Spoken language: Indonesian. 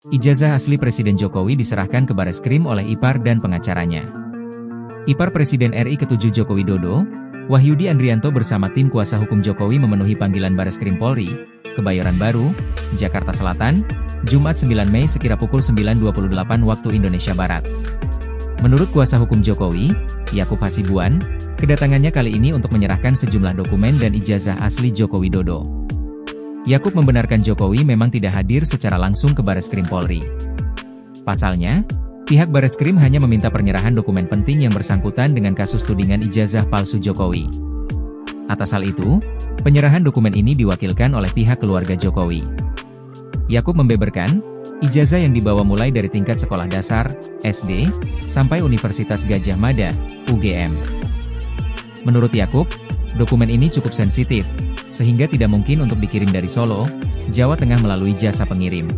Ijazah Asli Presiden Jokowi diserahkan ke Bareskrim oleh Ipar dan pengacaranya. Ipar Presiden RI ke-7 Joko Widodo, Wahyudi Andrianto bersama tim kuasa hukum Jokowi memenuhi panggilan Bareskrim Polri, Kebayoran Baru, Jakarta Selatan, Jumat 9 Mei sekira pukul 9.28 waktu Indonesia Barat. Menurut kuasa hukum Jokowi, Yakup Hasibuan, kedatangannya kali ini untuk menyerahkan sejumlah dokumen dan ijazah asli Joko Widodo. Yakup membenarkan Jokowi memang tidak hadir secara langsung ke Bareskrim Polri. Pasalnya, pihak Bareskrim hanya meminta penyerahan dokumen penting yang bersangkutan dengan kasus tudingan ijazah palsu Jokowi. Atas hal itu, penyerahan dokumen ini diwakilkan oleh pihak keluarga Jokowi. Yakup membeberkan, ijazah yang dibawa mulai dari tingkat sekolah dasar, SD, sampai Universitas Gadjah Mada, UGM. Menurut Yakup, dokumen ini cukup sensitif, sehingga tidak mungkin untuk dikirim dari Solo, Jawa Tengah melalui jasa pengirim.